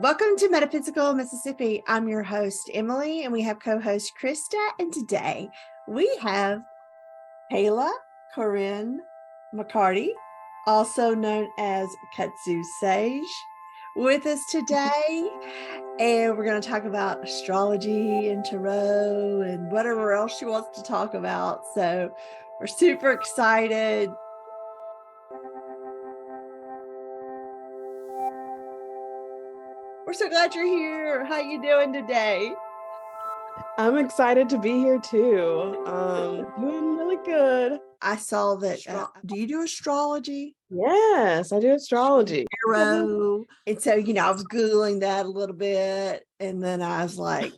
Welcome to Metaphysical Mississippi. I'm your host, Emily, and we have co-host Krista. And today we have Kayla Corinne McCarty, also known as Kudzu Sage, with us today. And we're going to talk about astrology and tarot and whatever else she wants to talk about. So we're super excited. We're so glad you're here. How you doing today? I'm excited to be here too. Doing really good. I saw that. Do you do astrology? Yes, I do astrology. Tarot. And so, I was Googling that a little bit. And then I was like,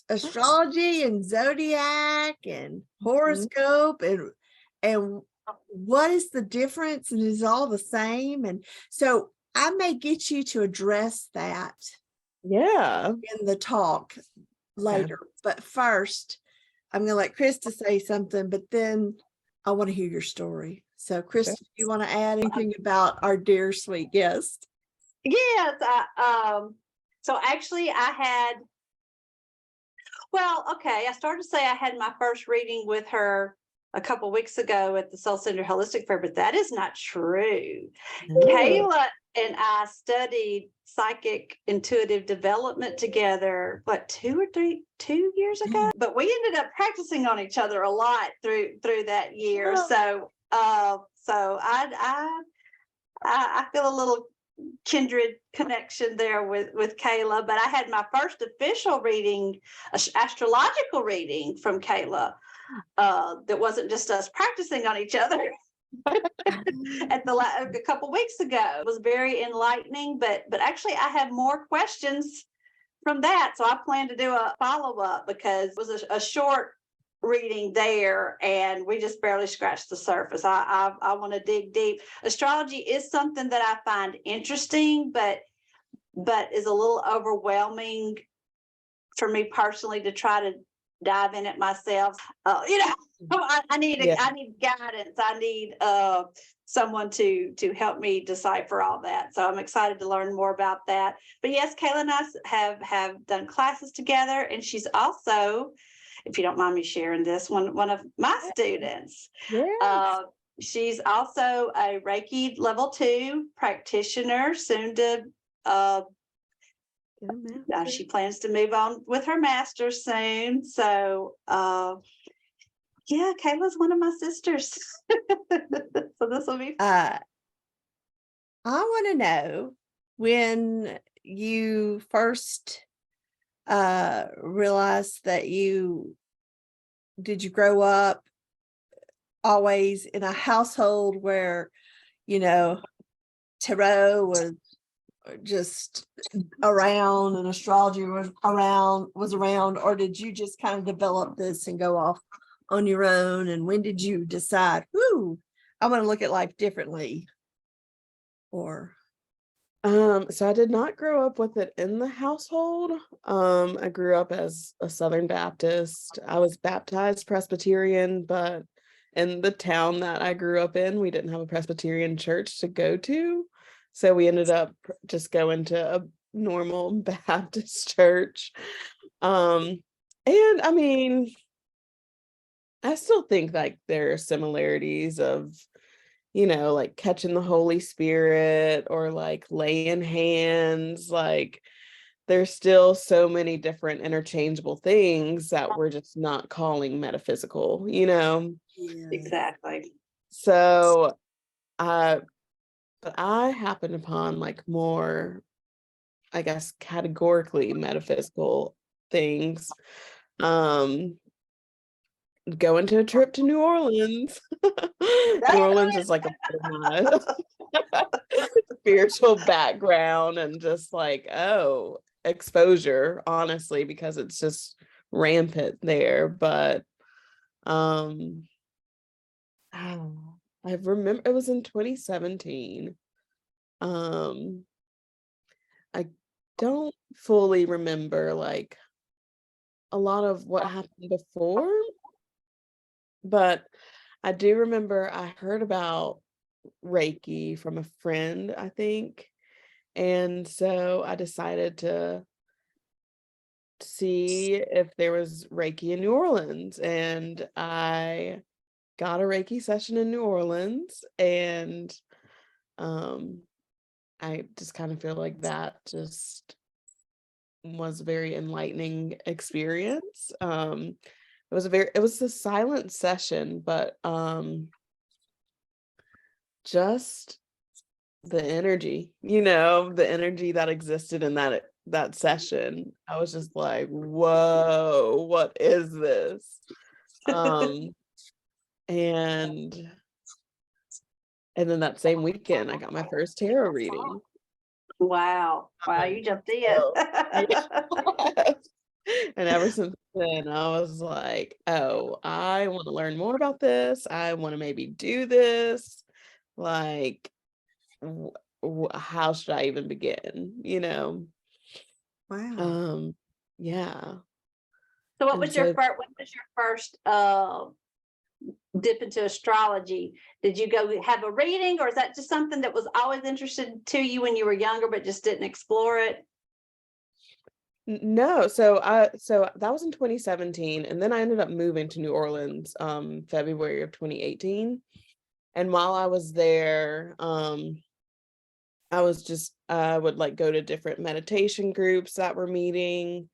astrology and zodiac and horoscope and what is the difference? And is it all the same? And so I may get you to address that in the talk later. But first, I'm going to let Krista say something, but then I want to hear your story. So, Krista, do you want to add anything about our dear sweet guest? Yes. So actually, I started to say I had my first reading with her a couple weeks ago at the Soul Center Holistic Fair, but that is not true. Kayla and I studied psychic intuitive development together, 2 years ago? But we ended up practicing on each other a lot through that year. So I feel a little kindred connection there with Kayla. But I had my first official reading, astrological reading from Kayla. That wasn't just us practicing on each other. A couple weeks ago. It was very enlightening, but actually I have more questions from that, so I plan to do a follow-up because it was a short reading there and we just barely scratched the surface. I want to dig deep. Astrology is something that I find interesting, but is a little overwhelming for me personally to try to dive in it myself. I need guidance. I need someone to help me decipher all that. So I'm excited to learn more about that. But yes, Kayla and I have done classes together, and she's also, if you don't mind me sharing this, one of my students. Yes. She's also a Reiki level 2 practitioner, soon to she plans to move on with her master's soon. So Kayla's one of my sisters. So this will be I want to know when you first realized that you grow up always in a household where tarot was just around and astrology was around, or did you just kind of develop this and go off on your own? And when did you decide, I want to look at life differently? Or so I did not grow up with it in the household. I grew up as a Southern Baptist. I was baptized Presbyterian, but in the town that I grew up in, we didn't have a Presbyterian church to go to. So we ended up just going to a normal Baptist church. And I mean, I still think like there are similarities of, like catching the Holy Spirit or like laying hands. Like there's still so many different interchangeable things that we're just not calling metaphysical, Exactly. So but I happened upon like more, I guess, categorically metaphysical things. Going to a trip to New Orleans. New Orleans is like a part of my spiritual background and just like, exposure, honestly, because it's just rampant there. But I remember it was in 2017. I don't fully remember like a lot of what happened before, but I do remember I heard about Reiki from a friend, I think, And so I decided to see if there was Reiki in New Orleans, and I got a Reiki session in New Orleans, and I just kind of feel like that just was a very enlightening experience. It was a silent session, but just the energy, the energy that existed in that session. I was just like, whoa, what is this? And and then that same weekend I got my first tarot reading. Wow. You jumped in. So, yeah. And ever since then, I was like, oh, I want to learn more about this. I want to maybe do this. Like, how should I even begin? Wow. Yeah. So what And was your first dip into astrology? Did you go have a reading, or is that just something that was always interested to you when you were younger but just didn't explore it? No, so that was in 2017, and then I ended up moving to New Orleans February of 2018. And while I was there, I would like go to different meditation groups that were meeting.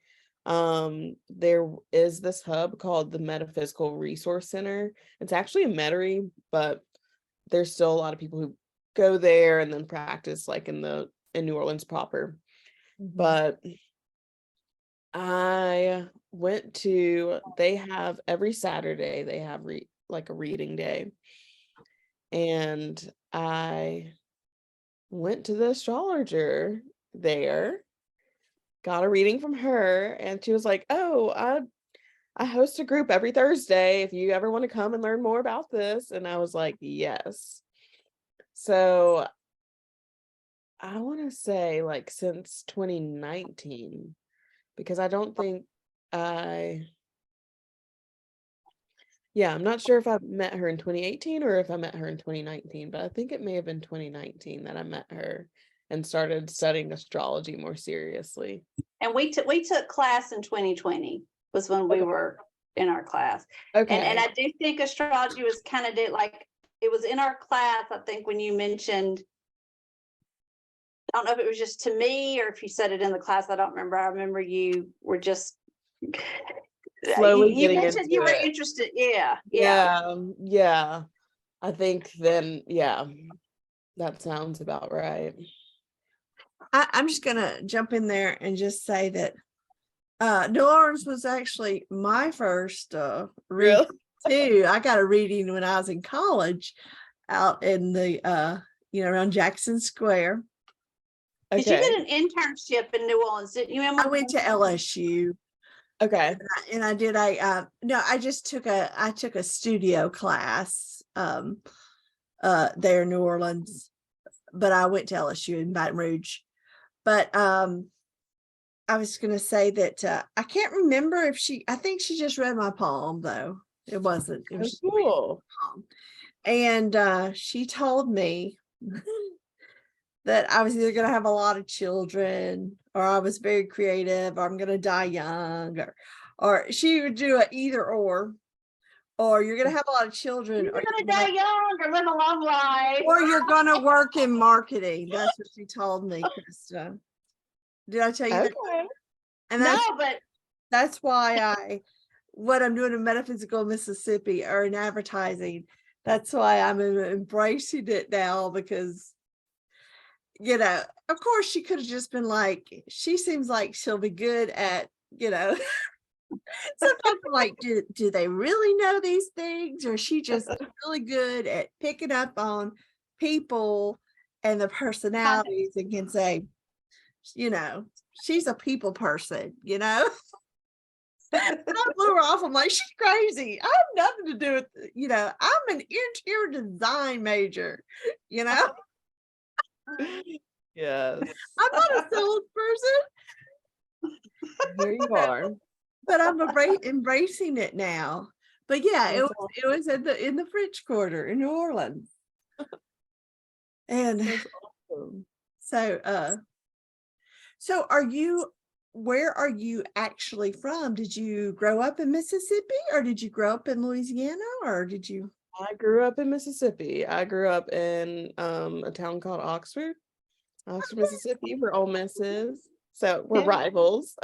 There is this hub called the Metaphysical Resource Center. It's actually in Metairie, but there's still a lot of people who go there and then practice like in New Orleans proper. But I went to, they have every Saturday, they have like a reading day. And I went to the astrologer there, got a reading from her, and she was like, oh, I host a group every Thursday if you ever want to come and learn more about this. And I was like, yes. So I want to say like since 2019, because I don't think I'm not sure if I met her in 2018 or if I met her in 2019, but I think it may have been 2019 that I met her and started studying astrology more seriously. And we took class in 2020 was when we were in our class. Okay. And I do think astrology was kind of like it was in our class. I think when you mentioned, I don't know if it was just to me or if you said it in the class. I don't remember. I remember you were just slowly you getting mentioned into you were it. interested. Yeah. I think then, that sounds about right. I'm just gonna jump in there and just say that New Orleans was actually my first reading too. I got a reading when I was in college out in the around Jackson Square. Did you get an internship in New Orleans? Didn't you, Emma? I went to LSU. Okay. And I did I just took a studio class there in New Orleans, but I went to LSU in Baton Rouge. But I was gonna say that I can't remember if I think she just read my palm though. It was cool. And she told me that I was either going to have a lot of children, or I was very creative, or I'm going to die young, or she would do an either or you're going to have a lot of children, you're going to die young or live a long life, or you're going to work in marketing. That's what she told me, Krista. Did I tell you that? And that's why what I'm doing in Metaphysical Mississippi or in advertising. That's why I'm embracing it now, because of course she could have just been like, she seems like she'll be good at, sometimes I'm like, do they really know these things? Or is she just really good at picking up on people and the personalities and can say, she's a people person, And I blew her off. I'm like, she's crazy. I have nothing to do with, I'm an interior design major, Yes. I'm not a salesperson. Here you are. But I'm embracing it now. But yeah, it was in the French Quarter in New Orleans. And That's awesome. so So where are you actually from? Did you grow up in Mississippi, or did you grow up in Louisiana, or did you? I grew up in Mississippi. I grew up in a town called Oxford, Mississippi, where Ole Miss is. So we're rivals.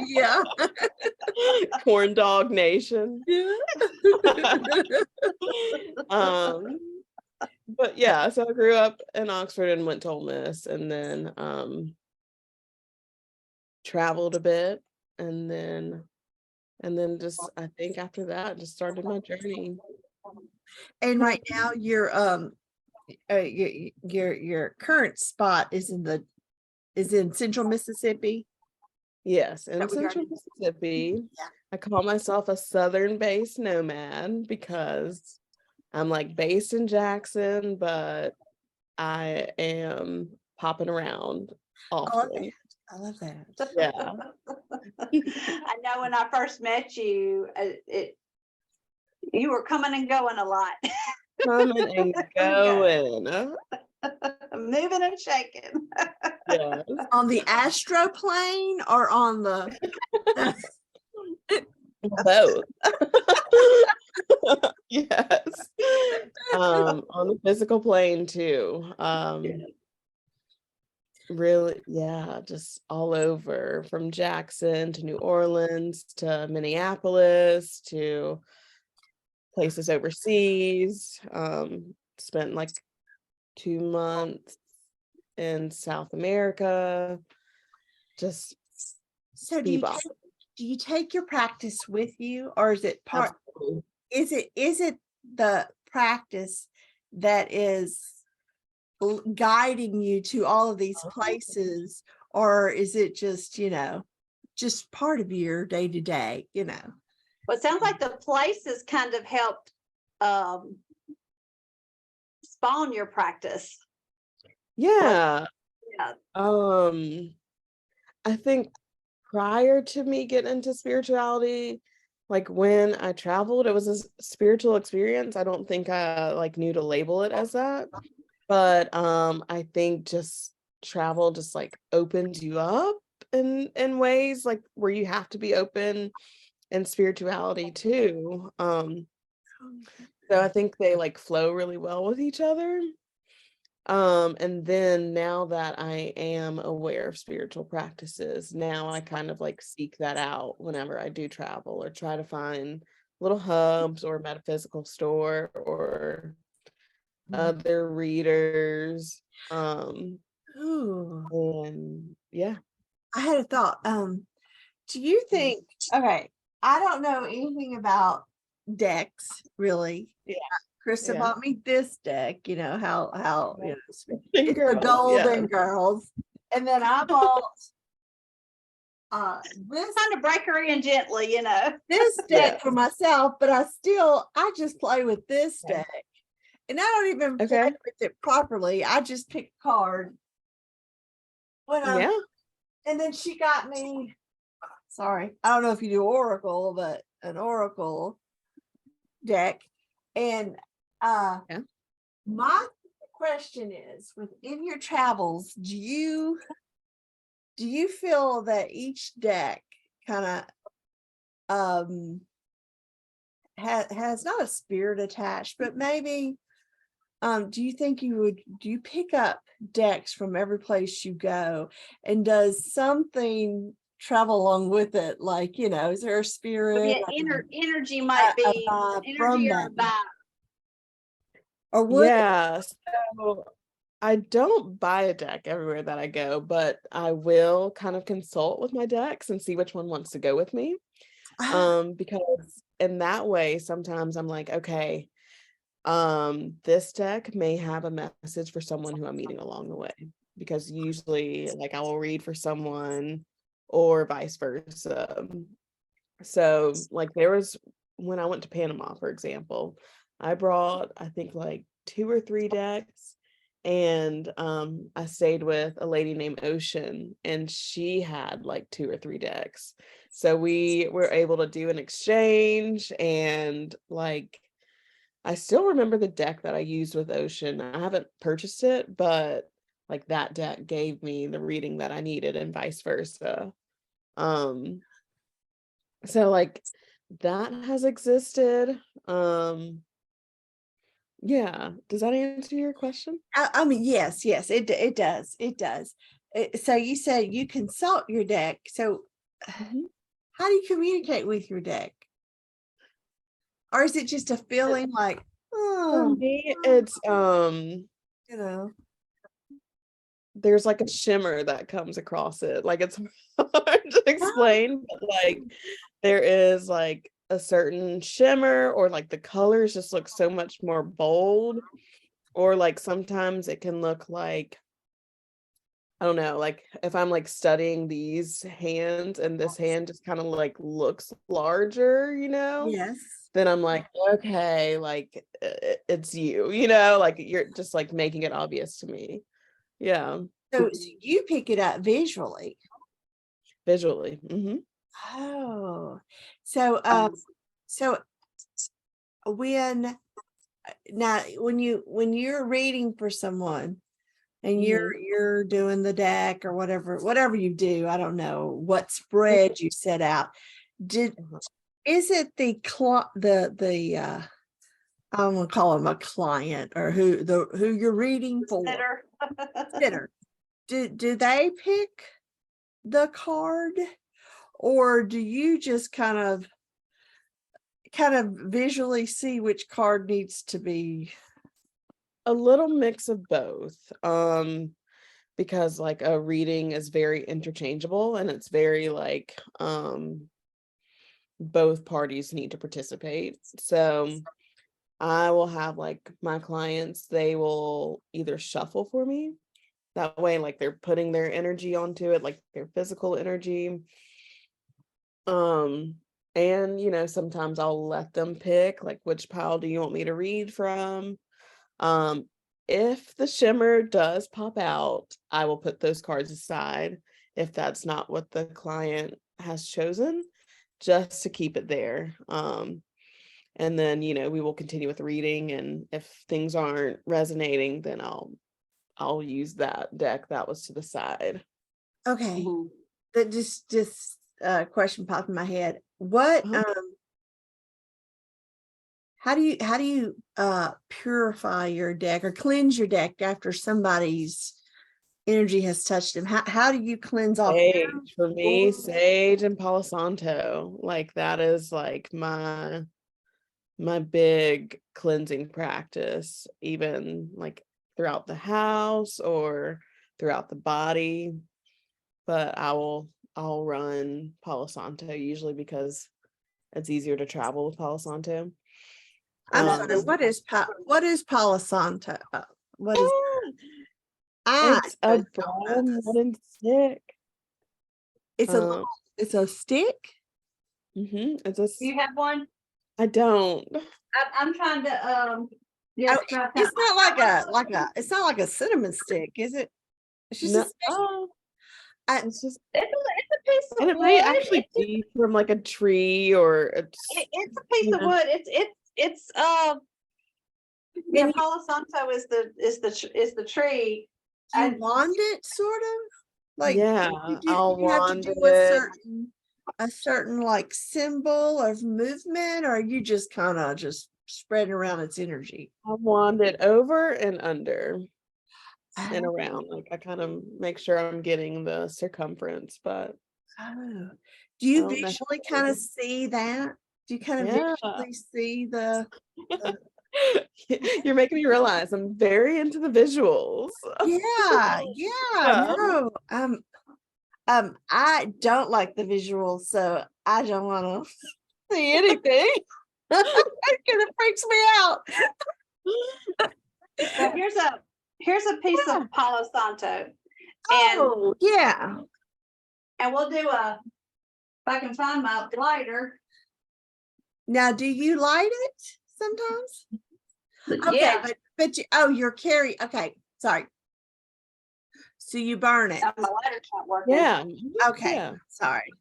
Yeah. Corn dog nation. Yeah. But yeah, so I grew up in Oxford and went to Ole Miss, and then traveled a bit, and then just, I think after that, just started my journey. And right now your current spot is in central Mississippi. Yes, in That we central already- Mississippi. Yeah. I call myself a southern-based nomad because I'm like based in Jackson, but I am popping around I love often. that. I love that. Yeah. I know when I first met you, you were coming and going a lot, Coming and going. moving and shaking. Yes. On the astro plane or on the Both. Yes. On the physical plane too. Really, yeah, just all over, from Jackson to New Orleans to Minneapolis to places overseas. Spent like 2 months in South America. Just So bebop. do you take your practice with you, or is it part? Absolutely. Is it the practice that is guiding you to all of these places, or is it just just part of your day to day? Well, it sounds like the places kind of helped spawn your practice. Yeah. Yeah. I think prior to me getting into spirituality, like when I traveled, it was a spiritual experience. I don't think I like knew to label it as that. But I think just travel just like opens you up in ways like where you have to be open in spirituality too. So I think they like flow really well with each other. And then now that I am aware of spiritual practices, now I kind of like seek that out whenever I do travel, or try to find little hubs or metaphysical store or other readers. Ooh. And yeah. I had a thought. Do you think, okay, I don't know anything about decks really. Yeah. Krista Yeah. bought me this deck, how it's the Girl, Golden yeah. Girls. And then I bought this Kind of break her in gently, this deck Yeah. for myself, but I just play with this deck. And I don't even play Okay. with it properly. I just pick a card. Yeah. And then she got me, sorry, I don't know if you do Oracle, but an Oracle deck. And my question is, within your travels, do you feel that each deck kind of has not a spirit attached, but maybe do you think do you pick up decks from every place you go, and does something travel along with it? Like, is there a spirit? Energy might be from energy or a them? vibe. Or would Yeah. So I don't buy a deck everywhere that I go, but I will kind of consult with my decks and see which one wants to go with me. Because in that way, sometimes I'm like, okay, this deck may have a message for someone who I'm meeting along the way, because usually like I will read for someone or vice versa. So like there was, when I went to Panama, for example, I brought, I think, like 2 or 3 decks, and I stayed with a lady named Ocean, and she had like 2 or 3 decks. So we were able to do an exchange, and like I still remember the deck that I used with Ocean. I haven't purchased it, but like that deck gave me the reading that I needed and vice versa. So like that has existed. Yeah, does that answer your question? I mean, yes, it does. It does. So you said you consult your deck. So Mhm. how do you communicate with your deck? Or is it just a feeling like, For oh, me, it's you know? there's like a shimmer that comes across it. Like it's hard to explain, but like there is like a certain shimmer, or like the colors just look so much more bold, or like sometimes it can look like, I don't know, like if I'm like studying these hands and this hand just kind of like looks larger, Yes. then I'm like, okay, like it's you, like you're just like making it obvious to me. Yeah, So you pick it up visually. visually. Hmm. Oh, so so when now when you're reading for someone and you're doing the deck or whatever you do, I don't know what spread you set out. Is it the I'm gonna call him a client, or who you're reading for? Better. Sitter. Do they pick the card, or do you just kind of visually see which card needs to be? A little mix of both. Because like a reading is very interchangeable, and it's very like both parties need to participate. So I will have like my clients, they will either shuffle for me. That way, like they're putting their energy onto it, like their physical energy. Um, and sometimes I'll let them pick like, which pile do you want me to read from? Um, if the shimmer does pop out, I will put those cards aside if that's not what the client has chosen, just to keep it there. And then, we will continue with the reading, and if things aren't resonating, then I'll use that deck that was to the side. Okay. Mhm. That just question popped in my head. What Uh-huh. how do you purify your deck or cleanse your deck after somebody's energy has touched them? How do you cleanse off Sage for me, them? sage and Palo Santo, like that is like my big cleansing practice, even like throughout the house or throughout the body. But I'll run Palo Santo usually because it's easier to travel with Palo Santo. I'm sorry, what is Palo Santo? What is I It's a don't know brown this. wooden stick. It's Um, it's a stick. it's a Do you have one? I don't. I'm trying to Oh, yes, right now. it's not it's not like a cinnamon stick, is it? It's just a No, stick. it's just, It's a piece and of it might wood. actually be from like a tree, or It's a piece of wood. It's yeah, And Palo Santo is the tree. you And wand it, sort of like yeah, do I'll you have to wand do it. a certain like symbol of movement, or are you just kind of just spreading around its energy? I'll wand it over and under and Oh, around. Like I kind of make sure I'm getting the circumference, but oh. Do I you don't visually kind of necessarily. see that? Do you kind of Yeah. visually see the You're making me realize I'm very into the visuals. yeah, Yeah. no. I don't like the visuals, so I don't want to see anything. Because it freaks me out. so here's a piece Yeah. of Palo Santo. Oh, yeah. And we'll do if I can find my lighter. Now, do you light it sometimes? Okay, Yeah. but you're carrying. Okay, sorry. So you burn it. My lighter's not working. Yeah. Okay, Yeah. sorry.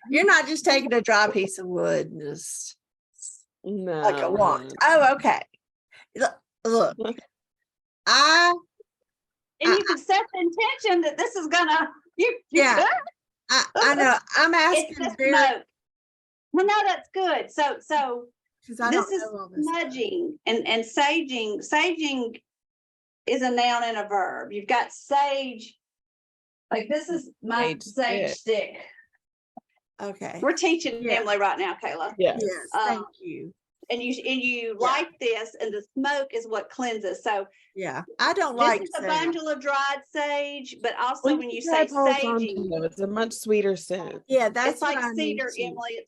You're not just taking a dry piece of wood and just like a wand. No. Oh, okay. Look, No. I And you can set intention that this is gonna. You Yeah. good? I know. I'm It's asking the very smoke. Well, no, that's good. So because I this don't is know all this stuff. smudging and saging. Saging is a noun and a verb. You've got sage. Like this is my sage stick. Okay. We're teaching Yeah. Emily right now, Kayla. Yes. Yes. Thank you. And you light this, and the smoke is what cleanses. So Yeah. I don't this like is a sage. bundle of dried sage, but also Well, when you can try say Palo saging, Santo. It's a much sweeter scent. Yeah, that's it's like what I need cedar, to. Emily.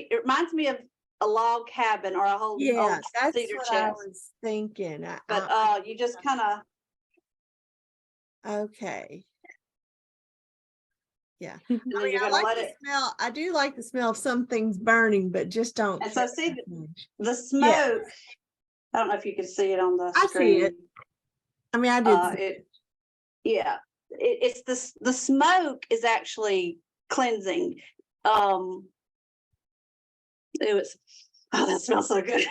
It reminds me of a log cabin or a whole Yeah, old that's cedar what I chest. was thinking. But you just kind of Okay. Yeah. and I then mean, you're I gonna like let the it. smell. I do like the smell of some things burning, but just don't. And so care see that much. the smoke. I don't know if you can see it on the I see screen. it. I mean, I did. See It's the smoke is actually cleansing. It was that smells so good.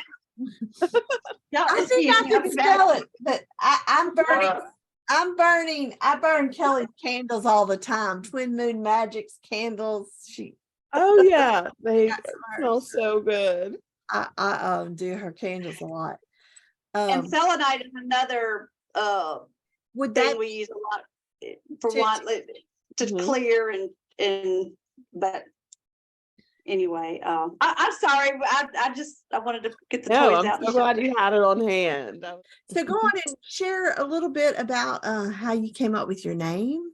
Y'all, I think excuse I me, I'll can be back. smell it, but I'm burning. I'm burning. I burn Kelly's candles all the time. Twin Moon Magic's candles. Oh yeah, they got smell smart. so good. I do her candles a lot. And selenite is another Would thing that we use a lot for To- one to Mhm. clear and but anyway, I'm sorry. I wanted to get the No, toys I'm out. so glad you had it on hand. so go on and share a little bit about how you came up with your name.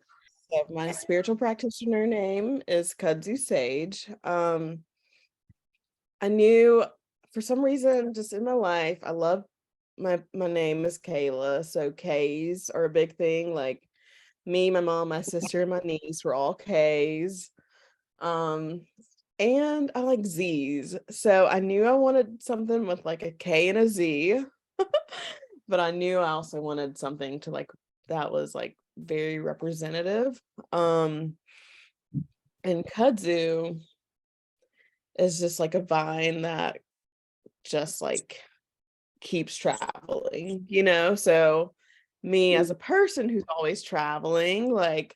So my spiritual practitioner name is Kudzu Sage. I knew for some reason just in my life, I love my name is Kayla. So K's are a big thing. Like me, my mom, my sister, and my niece were all K's. And I like Z's. So I knew I wanted something with like a K and a Z. But I knew I also wanted something to like that was like very representative. And Kudzu is just like a vine that just like keeps traveling, you know? So me as a person who's always traveling, like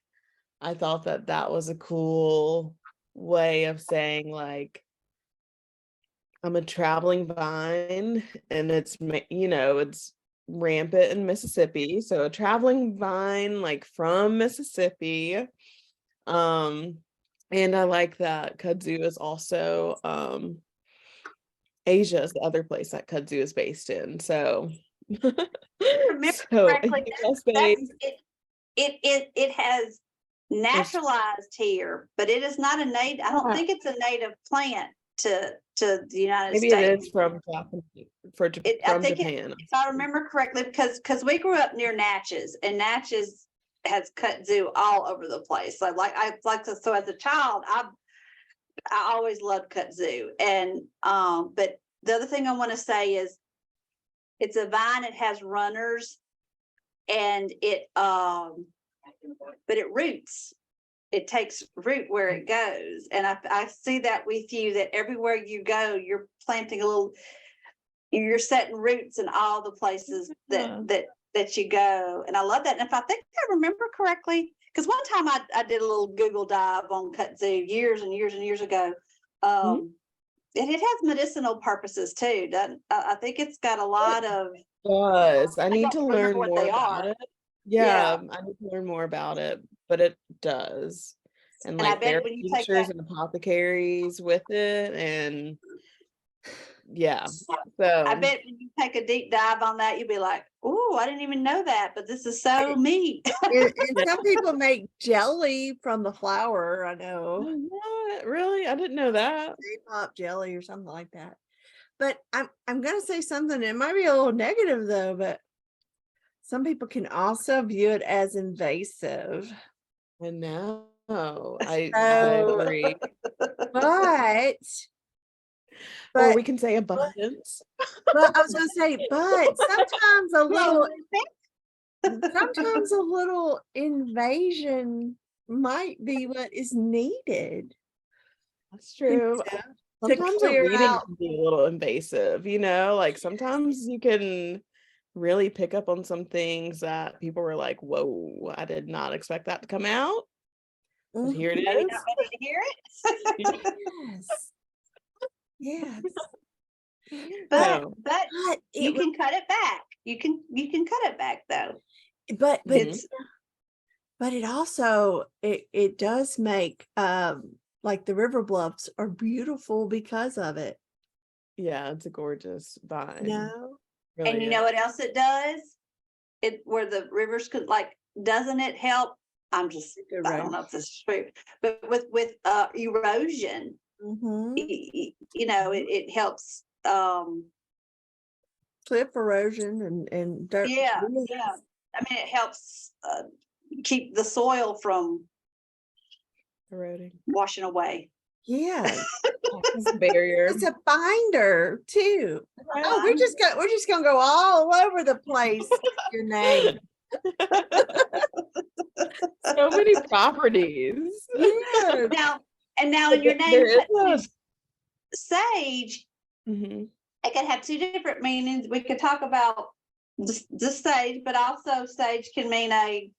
I thought that that was a cool way of saying like I'm a traveling vine and it's it's rampant in Mississippi. So a traveling vine like from Mississippi. And I like that Kudzu is also Asia is the other place that Kudzu is based in. So Remember so correctly, US based. it has naturalized here, but it is not a native. I don't think it's a native plant to the United Maybe States. it is from Japan, Japan. If I remember correctly, because we grew up near Natchez, and Natchez has kudzu all over the place. So so as a child, I always loved kudzu, and but the other thing I want to say is it's a vine. It has runners, and but it roots. It takes root where it goes, and I see that with you. That everywhere you go, you're planting you're setting roots in all the places that you go, and I love that. And if I think I remember correctly, because one time I did a little Google dive on kudzu years and years and years ago. And it has medicinal purposes too. I think it's got a lot of. Does I need to learn what more they about are. it? Yeah, I need to learn more about it, but it does. And And I like there bet are when you take tinctures that, and apothecaries with it, and yeah. I So bet when you take a deep dive on that, you'll be like, "Oh, I didn't even know that, but this is so neat." And some people make jelly from the flower. I know. what? Really? I didn't know that. Pop jelly or something like that. But I'm gonna say something. It might be a little negative though, but some people can also view it as invasive. I know. I So, agree. but Or we can say abundance. but I was gonna say, but sometimes a little invasion might be what is needed. That's true. To Sometimes a clear reading out. can be a little invasive, like sometimes you can really pick up on some things that people were like, whoa, I did not expect that to come out. But here it Are you is. not ready to hear it? Yes. Yes. But So, but you It can cut it back. You can cut it back though. but It's but it also it does make like the river bluffs are beautiful because of it. yeah, it's a gorgeous vine. No. Really and you know is. what else it does? It where the rivers could like doesn't it help? I don't know if this is true, but with erosion, Mm-hmm. it helps Cliff erosion and dirt. yeah. I mean it helps keep the soil from Eroding. washing away. Yeah. It's a barrier. It's a binder too. Right. Oh, we're just gonna go all over the place with your name. So many properties. Yeah. Now in your There name is sage, Mhm. it can have two different meanings. We could talk about the sage, but also sage can mean a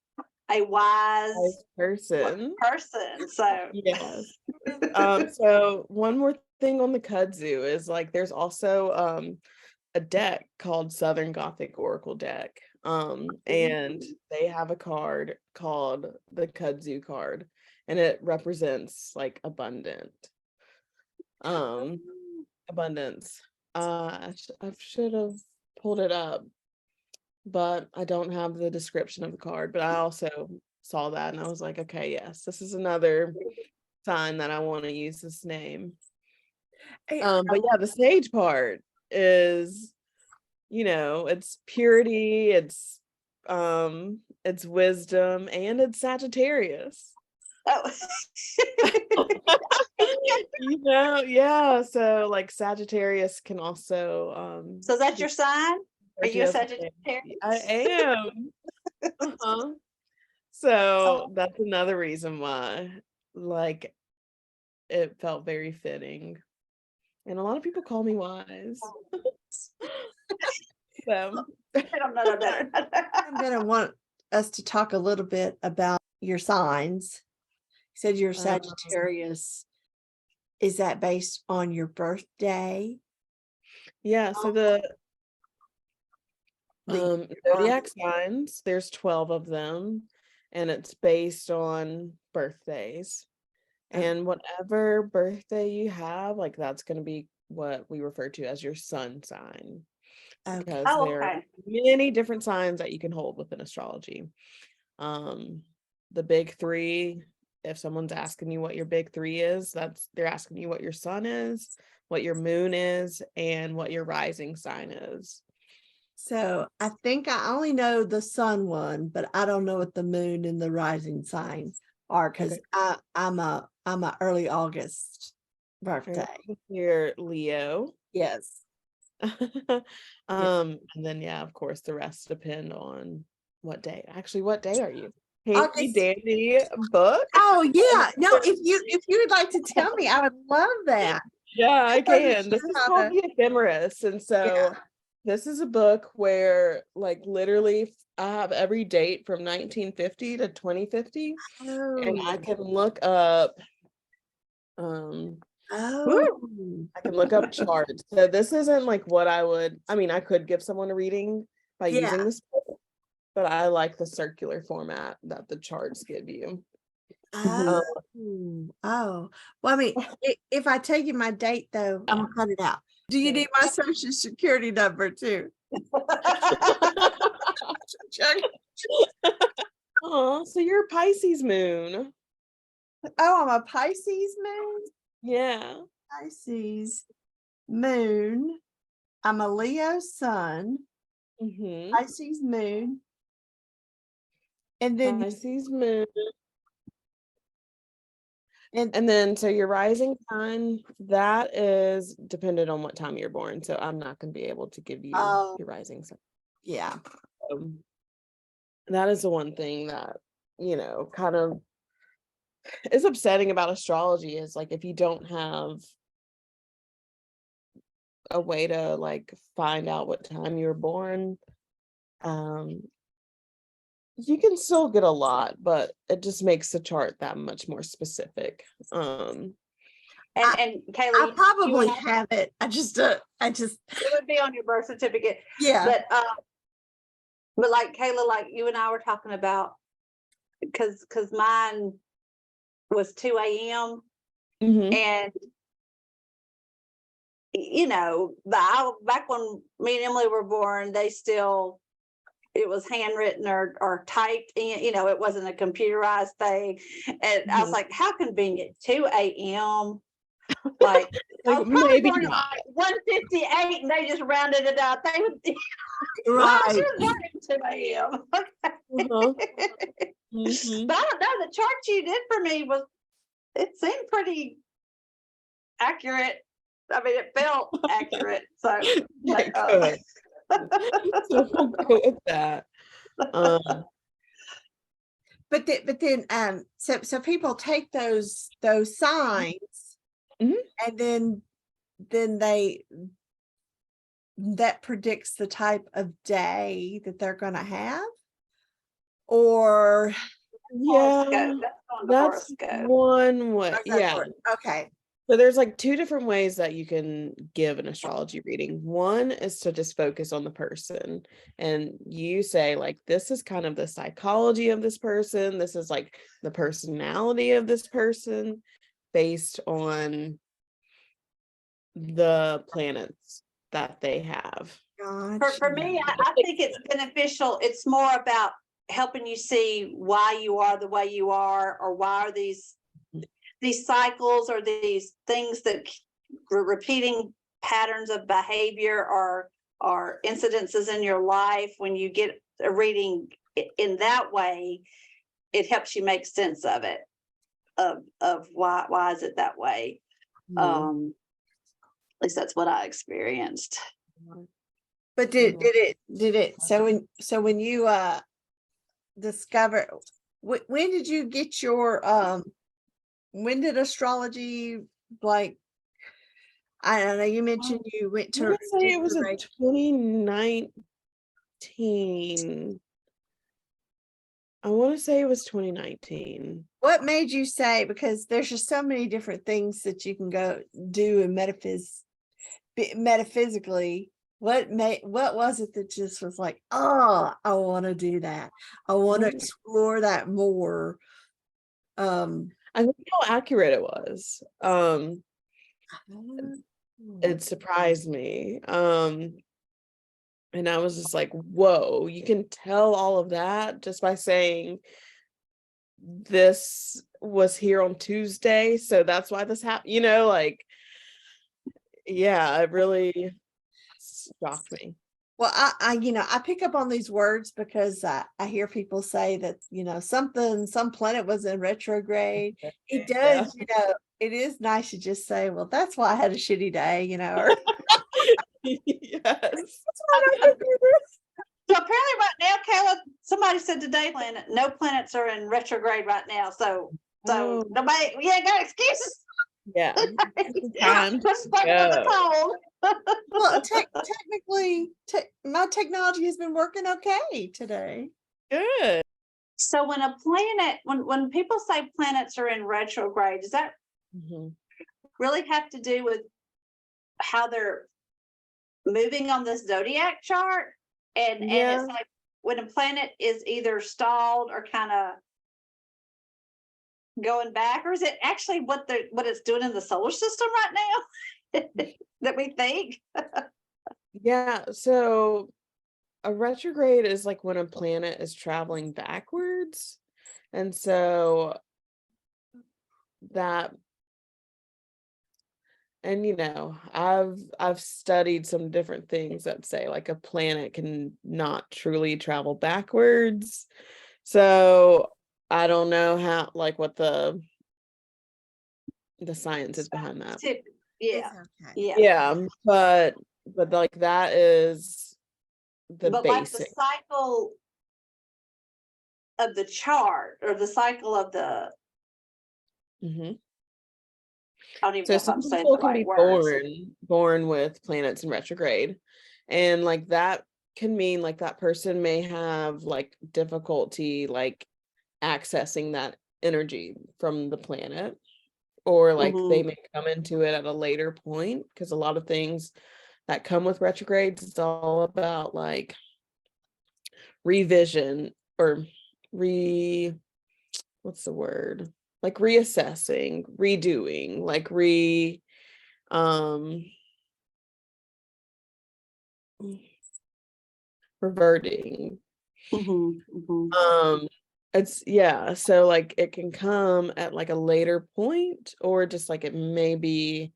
wise Nice person. person. So Yes. So one more thing on the kudzu is like there's also a deck called Southern Gothic Oracle deck. And they have a card called the kudzu card, and it represents like abundance. I should have pulled it up, but I don't have the description of the card. But I also saw that and I was like, okay, yes, this is another sign that I want to use this name. But yeah, the sage part is, it's purity, it's wisdom, and it's Sagittarius. oh. Yeah. So like Sagittarius can also So that's your sign? Are you a Sagittarius. Sagittarius? I am. Uh-huh. So that's another reason why, like, it felt very fitting. And a lot of people call me wise. So I don't know no better. I'm gonna want us to talk a little bit about your signs. You said you're Sagittarius. Is that based on your birthday? yeah, so the zodiac signs, there's 12 of them, and it's based on birthdays. And whatever birthday you have, like that's going to be what we refer to as your sun sign, because there are many different signs that you can hold within astrology. The big three, if someone's asking you what your big three is, they're asking you what your sun is, what your moon is, and what your rising sign is. So I think I only know the sun one, but I don't know what the moon and the rising sign are because I'm a early August birthday. You're Leo. Yes. And then of course the rest depend on what day. Actually, what day are you? Handy dandy book. Oh yeah. No, if you would like to tell me, I would love that. Yeah, I can. This is called the Ephemeris. And so this is a book where like literally I have every date from 1950 to 2050. And I can look up I can look up charts. So this isn't like what I could give someone a reading by using this book, but I like the circular format that the charts give you. Oh, well, I mean, if I tell you my date though, I'm gonna cut it out. Do you need my social security number too? Oh, so you're a Pisces moon. Oh, I'm a Pisces moon? Yeah. Pisces moon. I'm a Leo sun. Pisces moon. And then Pisces moon. And then so your rising sign, that is dependent on what time you're born. So I'm not going to be able to give you your rising sign. Yeah. That is the one thing that, kind of is upsetting about astrology is like if you don't have a way to like find out what time you were born, You can still get a lot, but it just makes the chart that much more specific. And I Kaylee, probably have it. I just it would be on your birth certificate. yeah. But like Kayla, like you and I were talking about, because mine was 2 a.m. and you know, back when me and Emily were born, it was handwritten or typed in, you know, it wasn't a computerized thing. And I was like, how convenient, 2 a.m. Like I was probably maybe born at like 1:58 and they just rounded it out. They would Right. she was born at 2 a.m. But I don't know, the chart you did for me it seemed pretty accurate. I mean, it felt accurate. So good. So we'll go with that. But then so people take those signs and then that predicts the type of day that they're going to have, or yeah, that's one way. Yeah. Okay. So there's like two different ways that you can give an astrology reading. One is to just focus on the person and you say like, this is kind of the psychology of this person. This is like the personality of this person based on the planets that they have. For me, I think it's beneficial. It's more about helping you see why you are the way you are, or why are these cycles or these things that repeating patterns of behavior or incidences in your life. When you get a reading in that way, it helps you make sense of it, of why is it that way. At least that's what I experienced. But did it so when you discover, when did you get your when did astrology, like, I don't know, you mentioned you went to it was in 2019. I want to say it was 2019. What made you say, because there's just so many different things that you can go do in metaphysically, what was it that just was like, oh, I want to do that, I want to explore that more? I think how accurate it was. It surprised me. And I was just like, whoa, you can tell all of that just by saying this was here on Tuesday, so that's why this happened, you know, like, yeah, it really shocked me. Well, I pick up on these words because I hear people say that, some planet was in retrograde. It does, it is nice to just say, well, that's why I had a shitty day, or yes. So apparently right now, Kayla, somebody said today, no planets are in retrograde right now. So nobody, we ain't got excuses. Yeah. Just like the tone. Well, technically, my technology has been working okay today. Good. So when a planet, when people say planets are in retrograde, does that really have to do with how they're moving on this zodiac chart? And it's like when a planet is either stalled or kind of going back, or is it actually what it's doing in the solar system right now that we think? Yeah, so a retrograde is like when a planet is traveling backwards. And so that, and I've studied some different things that say like a planet can not truly travel backwards. So I don't know how, like, what the science is behind that. Yeah. But like that is the basic. Like the cycle of the chart, or the cycle of the I don't even know if I'm saying the right words. Born with planets in retrograde, and like that can mean like that person may have like difficulty like accessing that energy from the planet, or like they may come into it at a later point, because a lot of things that come with retrogrades, it's all about like revision or what's the word, like reassessing, redoing, like reverting. It's so like it can come at like a later point, or just like it may be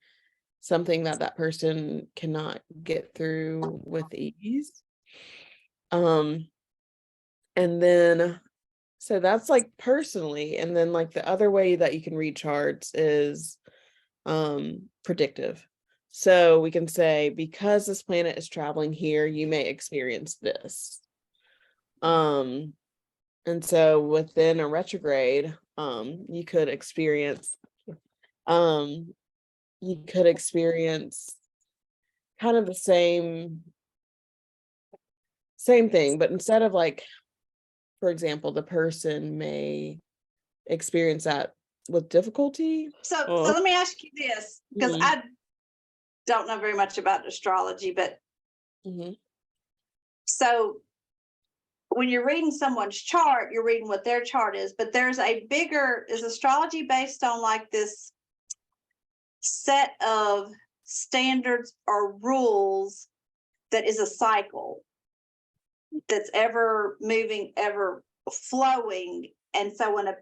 something that that person cannot get through with ease. And then so that's like personally, and then like the other way that you can read charts is predictive. So we can say, because this planet is traveling here, you may experience this. And so within a retrograde, you could experience kind of the same thing, but instead of like, for example, the person may experience that with difficulty. So let me ask you this, because I don't know very much about astrology, but so when you're reading someone's chart, you're reading what their chart is, but is astrology based on like this set of standards or rules that is a cycle that's ever moving, ever flowing? And so when a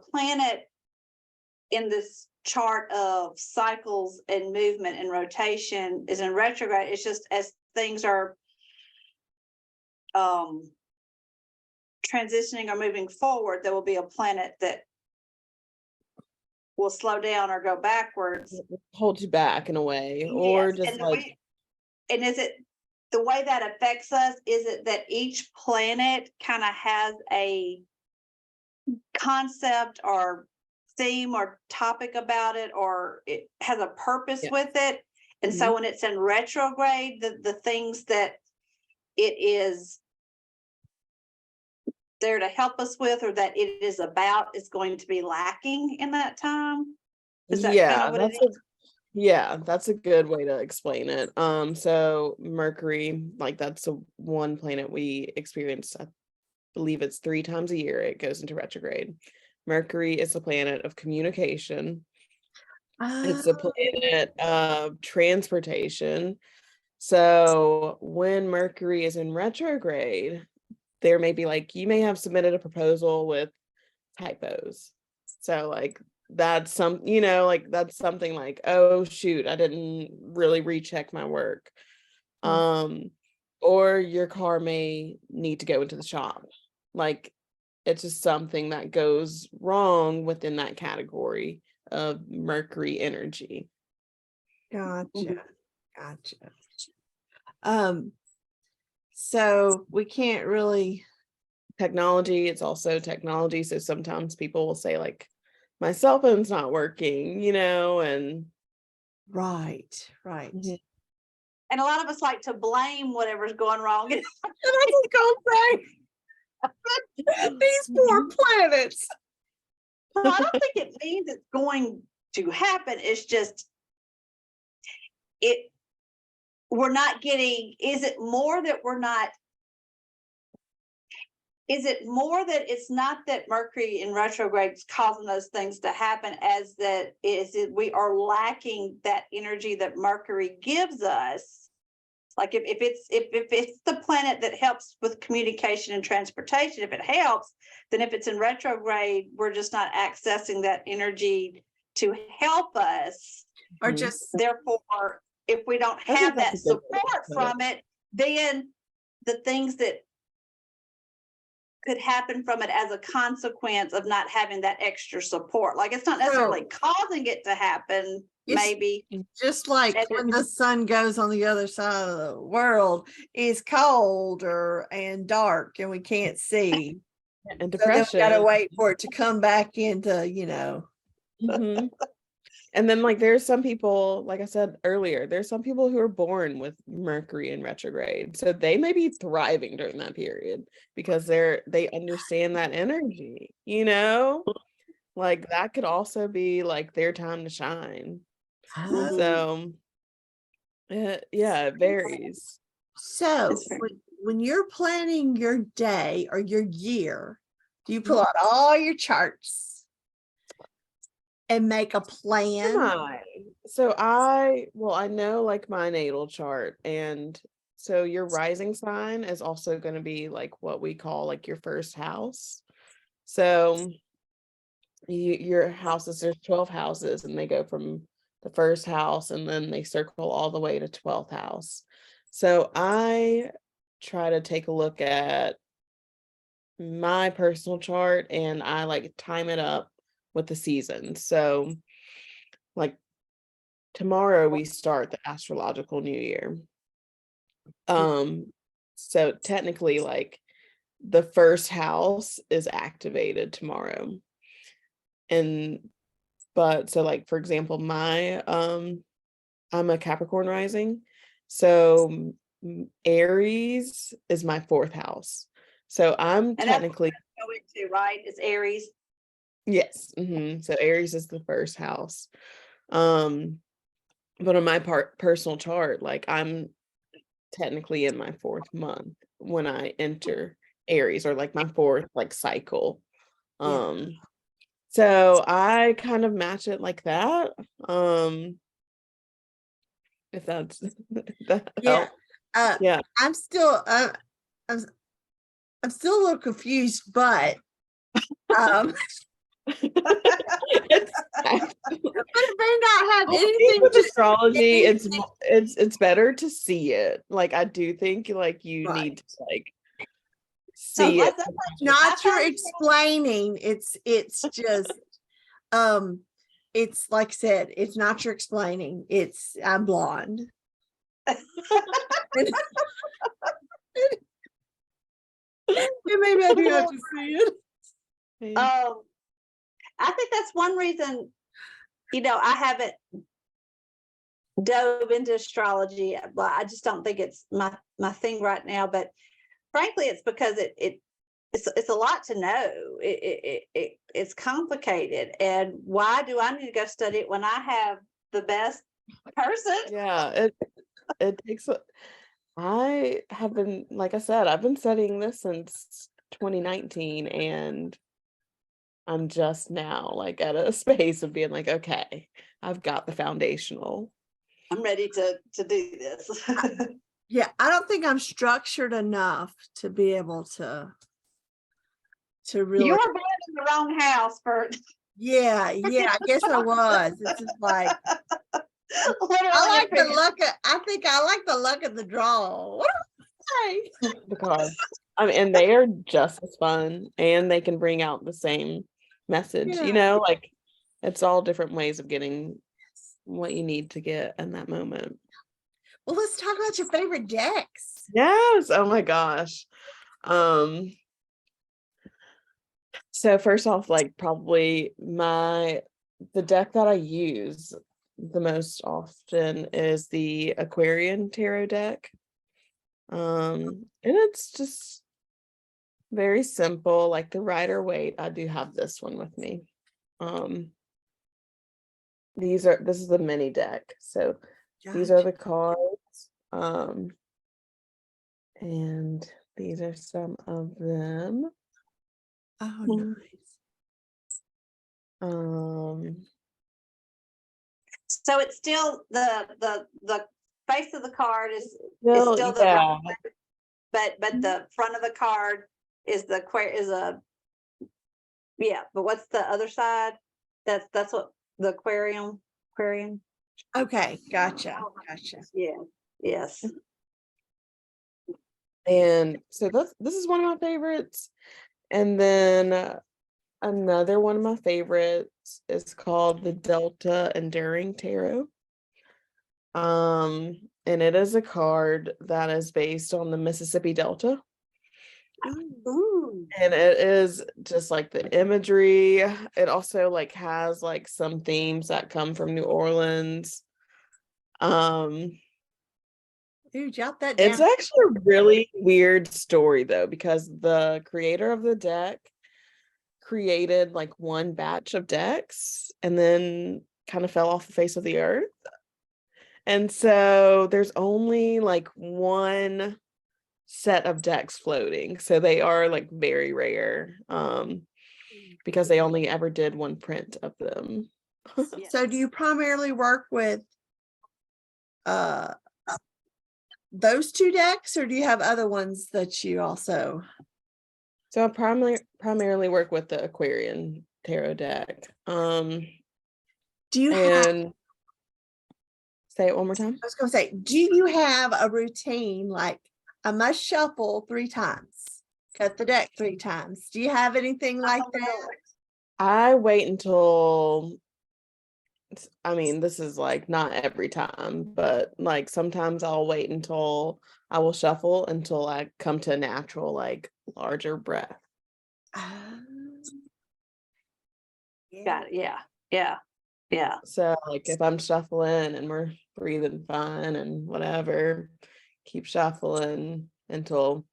planet in this chart of cycles and movement and rotation is in retrograde, it's just as things are transitioning or moving forward, there will be a planet that will slow down or go backwards, hold you back in a way, or yes. just And is it the way that affects us? Is it that each planet kind of has a concept or theme or topic about it, or it has a purpose with it? And so when it's in retrograde, the things that it is there to help us with, or that it is about, is going to be lacking in that time. Is that kind of what it is? That's a good way to explain it. So Mercury, like that's the one planet we experience, I believe it's 3 times a year it goes into retrograde. Mercury is a planet of communication. It's a planet of transportation. So when Mercury is in retrograde, there may be like, you may have submitted a proposal with typos. So like that's that's something like, oh shoot, I didn't really recheck my work. Or your car may need to go into the shop. Like it's just something that goes wrong within that category of Mercury energy. Gotcha. So we can't really technology. It's also technology. So sometimes people will say like, my cell phone's not working, and right. And a lot of us like to blame whatever's going wrong. And I was gonna say these poor planets. Well, I don't think it means it's going to happen. It's just we're not getting. Is it more that it's not that Mercury in retrograde is causing those things to happen, as that we are lacking that energy that Mercury gives us? Like if it's the planet that helps with communication and transportation, if it helps, then if it's in retrograde, we're just not accessing that energy to help us. Or just therefore, if we don't have that support from it, then the things that could happen from it as a consequence of not having that extra support. Like it's not necessarily causing it to happen, maybe. Just like when the sun goes on the other side of the world, is colder and dark and we can't see. And depression. So we gotta wait for it to come back into, And then like there's some people, like I said earlier, there's some people who are born with Mercury in retrograde. So they may be thriving during that period because they understand that energy, you know? Like that could also be like their time to shine. Oh, So yeah, it varies. so when you're planning your day or your year, do you pull out all your charts and make a plan? So I know like my natal chart, and so your rising sign is also going to be like what we call like your first house. So your houses, there's 12 houses, and they go from the first house and then they circle all the way to 12th house. So I try to take a look at my personal chart and I like time it up with the seasons. So like tomorrow we start the astrological new year. So technically like the first house is activated tomorrow. And but so like for example, I'm a Capricorn rising. So Aries is my fourth house. So I'm And technically that's what I go into, right? It's Aries. yes. So Aries is the first house. But on my personal chart, like I'm technically in my fourth month when I enter Aries, or like my fourth like cycle. So I kind of match it like that. If that's that Yeah. helps. Yeah. I'm still I'm still a little confused, but It's but it may not have I think anything with to astrology, anything- it's better to see it. Like I do think like you Right. need to like So see it. not your explaining. It's just it's like I said, it's not your explaining. It's I'm blonde. And maybe I do have to see it. I think that's one reason, I haven't dove into astrology. Well, I just don't think it's my thing right now. But frankly, it's because it's a lot to know. It's complicated. And why do I need to go study it when I have the best person? Yeah, it takes I have been, like I said, I've been studying this since 2019, and I'm just now like at a space of being like, okay, I've got the foundational. I'm ready to do this. Yeah, I don't think I'm structured enough to be able to really. You were born in the wrong house for. Yeah, I guess I was. It's just like I like the look at. I think I like the look at the draw. What do I say? The cards. And they are just as fun, and they can bring out the same message, Yeah. like it's all different ways of getting what you need to get in that moment. Well, let's talk about your favorite decks. Yes. Oh my gosh. So first off, like probably the deck that I use the most often is the Aquarian tarot deck. And it's just very simple, like the Rider-Waite. I do have this one with me. This is the mini deck. So these are the cards. And these are some of them. Oh, nice. So it's still the face of the card is still the but the front of the card is but what's the other side? That's what the aquarium. Okay, gotcha. Yeah. Yes. And so this is one of my favorites. And then another one of my favorites is called the Delta Enduring Tarot. And it is a card that is based on the Mississippi Delta. Ooh. And it is just like the imagery. It also like has like some themes that come from New Orleans. Ooh, jot that down. It's actually a really weird story though, because the creator of the deck created like one batch of decks and then kind of fell off the face of the earth. And so there's only like one set of decks floating. So they are like very rare. Because they only ever did one print of them. So do you primarily work with those two decks, or do you have other ones that you also? So I primarily work with the Aquarian tarot deck. Do you and say it one more time. I was going to say, do you have a routine like I must shuffle 3 times, cut the deck 3 times? Do you have anything like that? I wait until, I mean, this is like not every time, but like sometimes I'll wait until I will shuffle until I come to a natural, like larger breath. Got it. Yeah. So like if I'm shuffling and we're breathing fine and whatever, keep shuffling until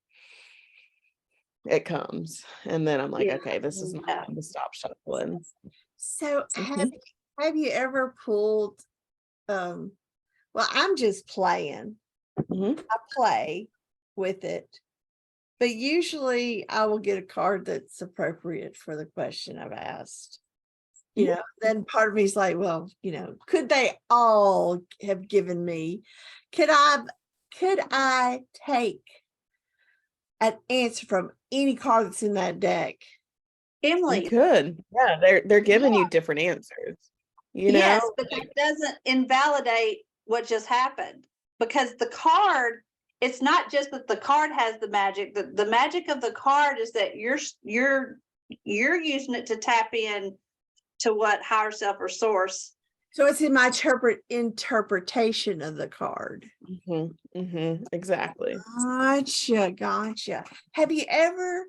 it comes. And then I'm like, Yeah. okay, this is not time to stop shuffling. So have you ever pulled well, I'm just playing. Mhm. I play with it, but usually I will get a card that's appropriate for the question I've asked. You know, then part of me is like, well, you know, could they all have given me? Could I take an answer from any card that's in that deck? You Emily, could. Yeah, they're giving you different answers. You yes, know? but that doesn't invalidate what just happened, because the card, it's not just that the card has the magic. The magic of the card is that you're using it to tap in to what higher self or source. So it's in my interpretation of the card. Exactly. Gotcha. Have you ever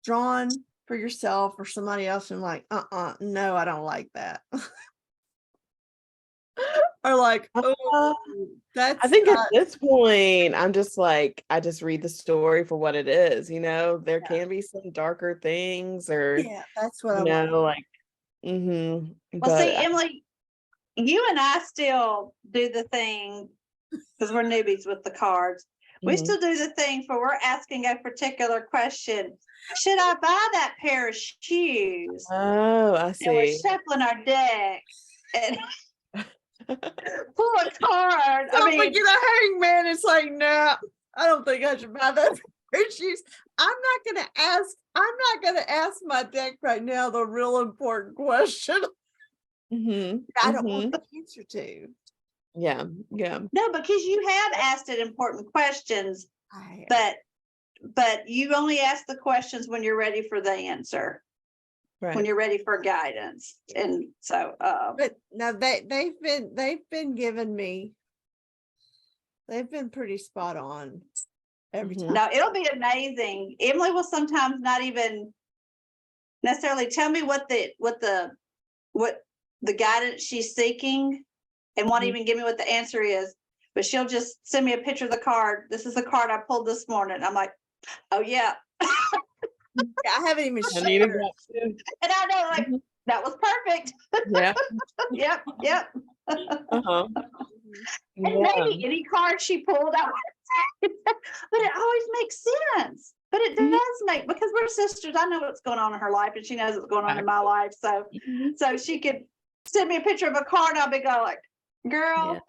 drawn for yourself or somebody else and like, no, I don't like that? Or like, oh, that's I think at this point, I'm just like, I just read the story for what it is, you know. There can be some darker things or yeah, that's what I you want. know, like Well, but see, Emily, you and I still do the thing because we're newbies with the cards. We still do the thing for we're asking a particular question. Should I buy that pair of shoes? oh, I And we're see. shuffling our deck and pull a card. So like in a hangman, it's like, no, I don't think I should buy that pair of shoes. I'm not gonna ask my deck right now the real important question. I don't want the answer to. Yeah. No, because you have asked it important questions, but you only ask the questions when you're ready for the answer. Right. When you're ready for guidance. And so but no, they've been giving me, they've been pretty spot on every time. Now it'll be amazing. Emily will sometimes not even necessarily tell me what the guidance she's seeking and won't even give me what the answer is, but she'll just send me a picture of the card. This is the card I pulled this morning. I'm like, oh yeah. I haven't even shared. And I know, like, that was perfect. Yeah. Yep. And maybe any card she pulled, I would say, but it always makes sense. But it does make, because we're sisters. I know what's going on in her life, and she knows what's going on in my life. So she could send me a picture of a card, and I'll be going like, "Girl,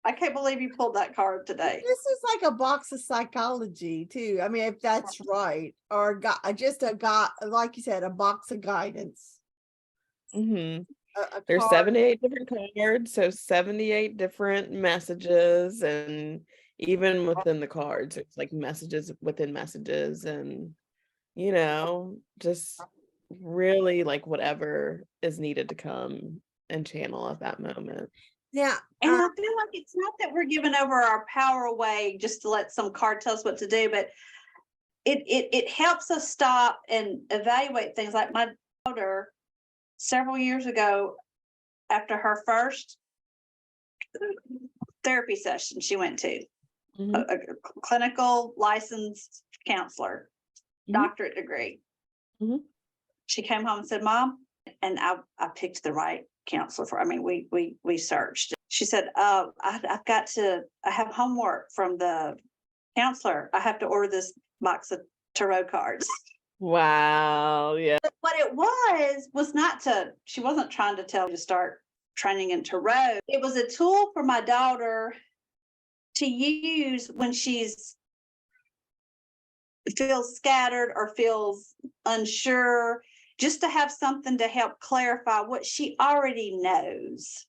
I can't believe you pulled that card today." This is like a box of psychology too. I mean, if that's right, or like you said, a box of guidance. There's 78 different cards, so 78 different messages, and even within the cards, it's like messages within messages, and you know, just really like whatever is needed to come and channel at that moment. Yeah. And I feel like it's not that we're giving over our power away just to let some card tell us what to do, but it helps us stop and evaluate things. Like my daughter, several years ago, after her first therapy session she went to, a clinical licensed counselor, doctorate degree. She came home and said, Mom, and I picked the right counselor for, I mean, we searched. She said, I have homework from the counselor. I have to order this box of tarot cards. Wow. Yeah. What it was not to, she wasn't trying to tell me to start training in tarot. It was a tool for my daughter to use when she's feels scattered or feels unsure, just to have something to help clarify what she already knows.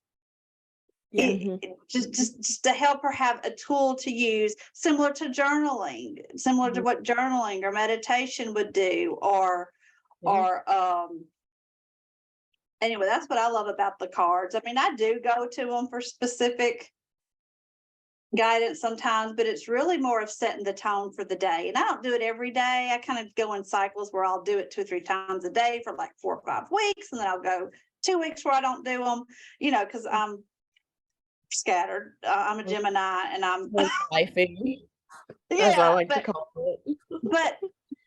Just to help her have a tool to use, similar to journaling, similar to what journaling or meditation would do, or anyway, that's what I love about the cards. I mean, I do go to them for specific guidance sometimes, but it's really more of setting the tone for the day. And I don't do it every day. I kind of go in cycles where I'll do it 2 or 3 times a day for like 4 or 5 weeks, and then I'll go 2 weeks where I don't do them, because I'm scattered. I'm a Gemini, and I'm lifing, as I like to call it.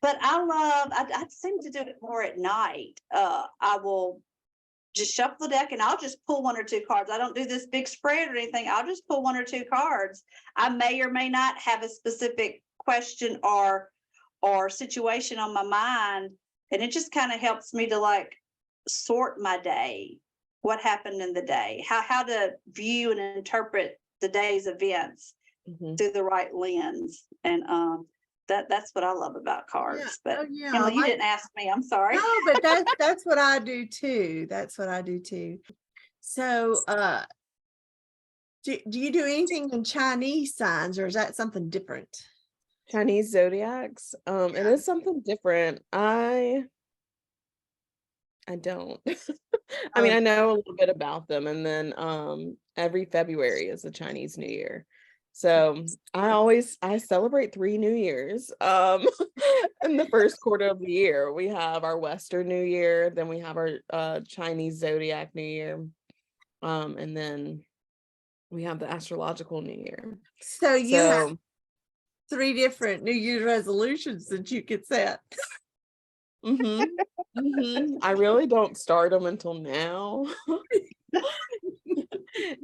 but I seem to do it more at night. I will just shuffle the deck and I'll just pull 1 or 2 cards. I don't do this big spread or anything. I'll just pull 1 or 2 cards. I may or may not have a specific question or situation on my mind, and it just kind of helps me to like sort my day, what happened in the day, how to view and interpret the day's events through the right lens. And that's what I love about cards. But Emily, you didn't ask me. I'm sorry. No, but that's what I do too. That's what I do too. So, do you do anything in Chinese signs, or is that something different? Chinese zodiacs. It is something different. I don't. I mean, I know a little bit about them, and then every February is the Chinese New Year. So I celebrate 3 New Years. In the first quarter of the year, we have our Western New Year, then we have our Chinese Zodiac New Year, and then we have the astrological New Year. So you have 3 different New Year's resolutions that you could set. I really don't start them until now.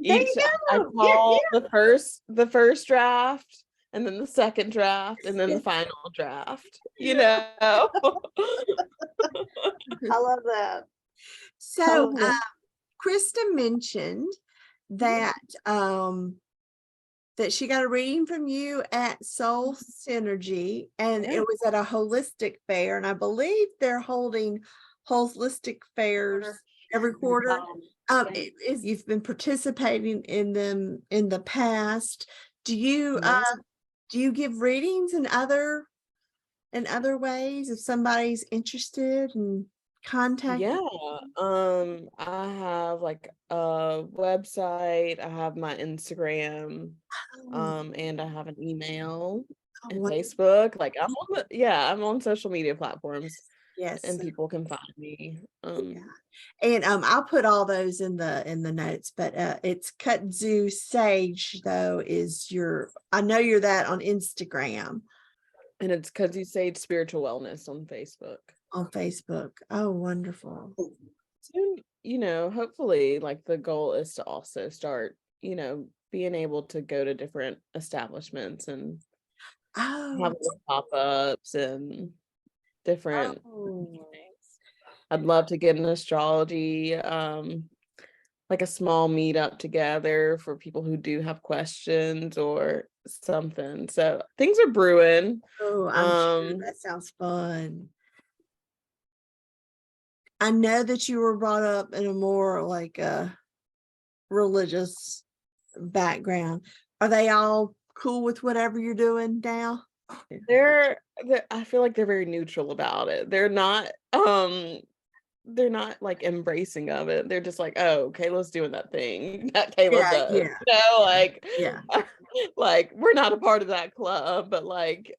I call the first draft, and then the second draft, and then the final draft. I love that. So Krista mentioned that that she got a reading from you at Soul Synergy, and it was at a holistic fair, and I believe they're holding holistic fairs every quarter. You've been participating in them in the past. Do you give readings in other ways if somebody's interested in contacting? I have like a website, I have my Instagram, and I have an email and Facebook. Like I'm on social media platforms. Yes, and people can find me. And I'll put all those in the notes, but it's Kudzu Sage though is I know you're that on Instagram. And it's Kudzu Sage Spiritual Wellness on Facebook. Oh, wonderful. So, hopefully like the goal is to also start, being able to go to different establishments and have pop-ups and different I'd love to get an astrology like a small meetup together for people who do have questions or something. So things are brewing. I'm sure that sounds fun. I know that you were brought up in a more like a religious background. Are they all cool with whatever you're doing now? I feel like they're very neutral about it. They're not like embracing of it. They're just like, oh, Kayla's doing that thing that Kayla does. Like we're not a part of that club, but like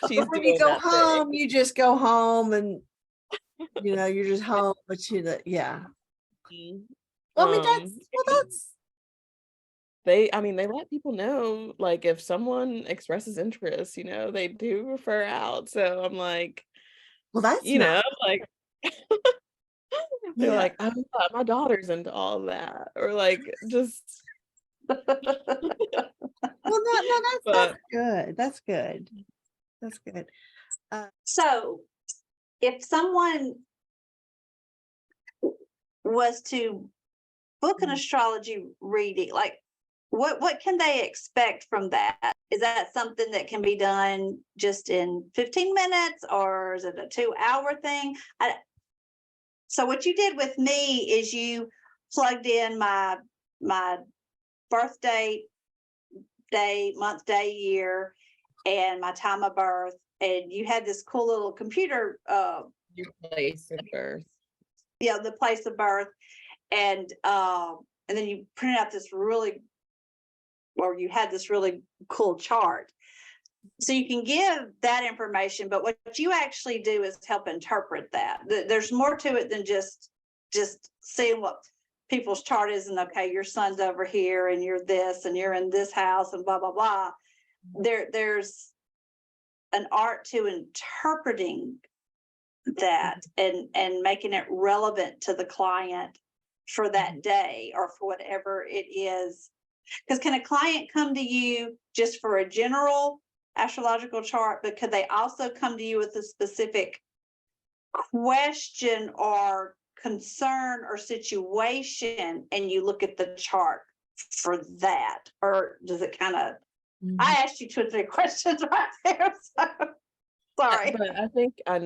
She's When you doing go that thing. home, you just go home and you're just home, but yeah. Well, I mean, that's they let people know, like, if someone expresses interest, they do refer out. So I'm like, well, that's nice. like they're Yeah. like, oh yeah, my daughter's into all that, or like just Well, no, that's but good. That's good. That's good. So if someone was to book an astrology reading, like what can they expect from that? Is that something that can be done just in 15 minutes, or is it a 2-hour thing? So what you did with me is you plugged in my birthday, day, month, day, year, and my time of birth, and you had this cool little computer, your place of birth. the place of birth, and then you printed out this really, or you had this really cool chart. So you can give that information, but what you actually do is help interpret that. There's more to it than just seeing what people's chart is, and okay, your son's over here and you're this and you're in this house and blah blah blah. There's an art to interpreting that and making it relevant to the client for that day or for whatever it is. Because can a client come to you just for a general astrological chart, but could they also come to you with a specific question or concern or situation, and you look at the chart for that? Or does it kind of, I asked you 2 or 3 questions right there, so sorry. But I think I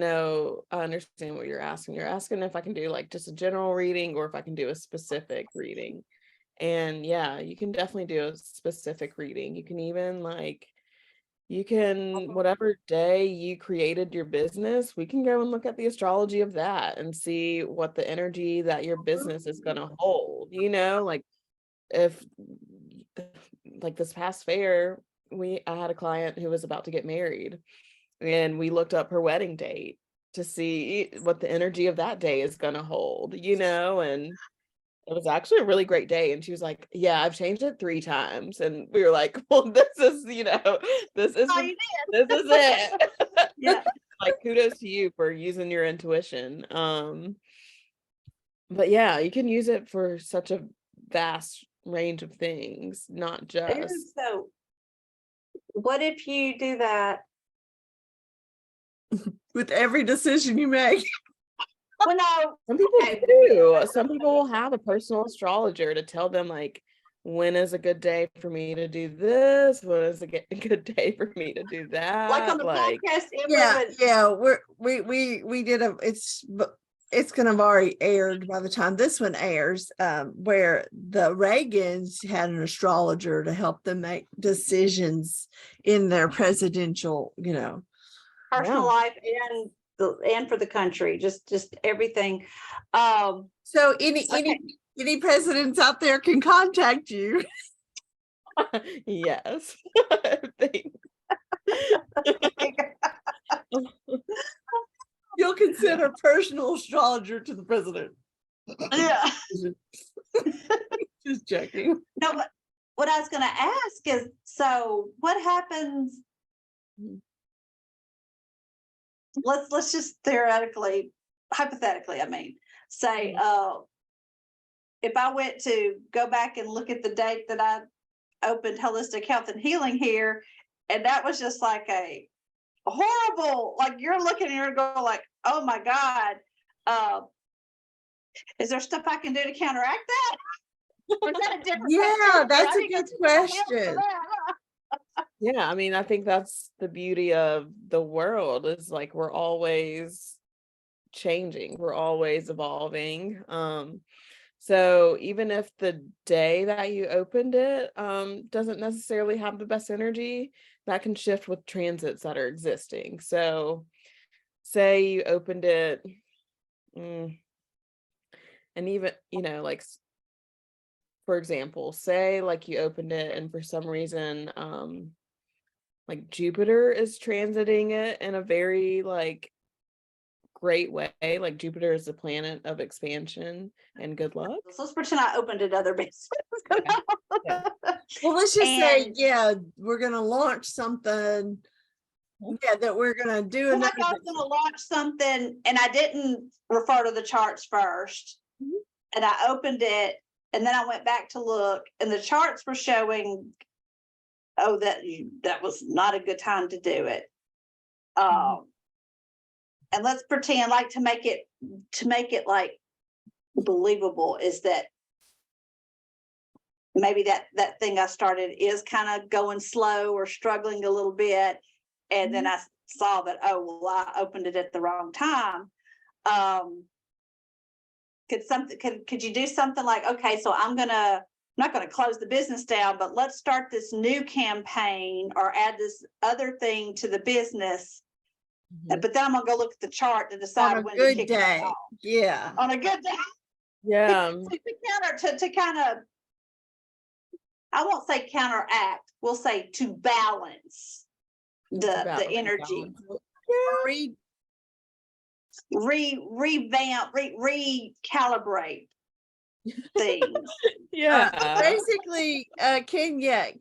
understand what you're asking. You're asking if I can do like just a general reading or if I can do a specific reading. And yeah, you can definitely do a specific reading. You can even whatever day you created your business, we can go and look at the astrology of that and see what the energy that your business is going to hold. Like if like this past fair, I had a client who was about to get married, and we looked up her wedding date to see what the energy of that day is going to hold, and it was actually a really great day. And she was like, yeah, I've changed it 3 times. And we were like, well, this is, this is, this is it. Yeah. Like, kudos to you for using your intuition. But yeah, you can use it for such a vast range of things, not just. So what if you do that with every decision you make? well, no, Some people do. Some people will have a personal astrologer to tell them, like, when is a good day for me to do this? When is a good day for me to do that? like on the podcast, we did it's gonna have already aired by the time this one airs, where the Reagans had an astrologer to help them make decisions in their presidential, personal life and for the country, just everything. So any presidents out there can contact you. Yes. You'll consider personal astrologer to the president. Yeah. Just checking. No, but what I was going to ask is, so what happens? Let's just hypothetically, I mean, say, if I went to go back and look at the date that I opened Holistic Health and Healing here, and that was just like a horrible, like you're looking and you're going like, oh my God, is there stuff I can do to counteract that? Or is that a different question? That's a good question. Yeah, I mean, I think that's the beauty of the world, is like we're always changing, we're always evolving. So even if the day that you opened it doesn't necessarily have the best energy, that can shift with transits that are existing. So say you opened it, and even, like, for example, say like you opened it and for some reason like Jupiter is transiting it in a very like great way. Like Jupiter is the planet of expansion and good luck. So let's pretend I opened another business. Yeah. Well, let's just say, And- yeah, we're gonna launch something. Yeah, that we're gonna do Well, another. like I was going to launch something, and I didn't refer to the charts first, and I opened it, and then I went back to look, and the charts were showing, oh, that was not a good time to do it. And let's pretend, like, to make it like believable, is that maybe that thing I started is kind of going slow or struggling a little bit, and then I saw that, oh well, I opened it at the wrong time. Could you do something like, okay, so I'm not gonna close the business down, but let's start this new campaign or add this other thing to the business. But then I'm gonna go look at the chart to On decide a when to good kick day. it off. Yeah. On a good day. Yeah. To kind of, I won't say counteract, we'll say to balance the energy. Revamp, recalibrate things. Yeah. Basically, Kenya,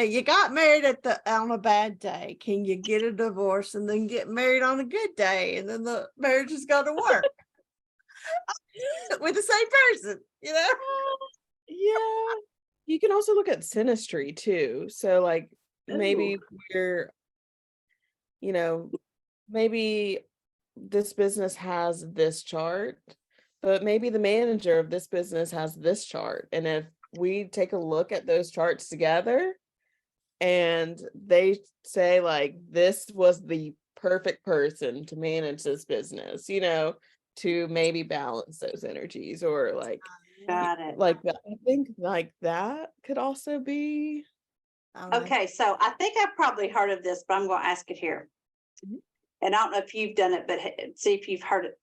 you got married on a bad day. Can you get a divorce and then get married on a good day, and then the marriage is going to work with the same person? You know? Yeah. You can also look at synastry too. So like maybe we're, maybe this business has this chart, but maybe the manager of this business has this chart. And if we take a look at those charts together and they say like, this was the perfect person to manage this business, to maybe balance those energies, or like, Got it. like that. I think like that could also be. Okay, so I think I've probably heard of this, but I'm going to ask it here. And I don't know if you've done it, but see if you've heard it.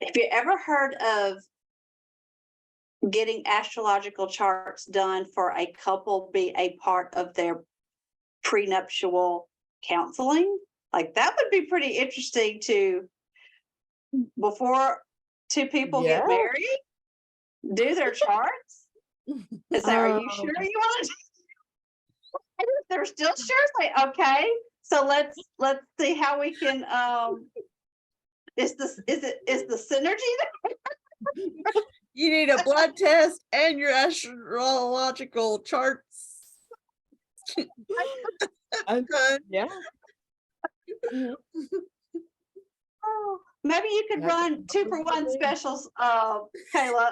Have you ever heard of getting astrological charts done for a couple be a part of their prenuptial counseling? Like that would be pretty interesting to, before two people get married, do their charts. Is that, are you sure you want to? They're still sure. Say, okay, so let's see how we can. Is the synergy there? You need a blood test and your astrological charts. Yeah. Oh, maybe you could run 2-for-1 specials, Kayla.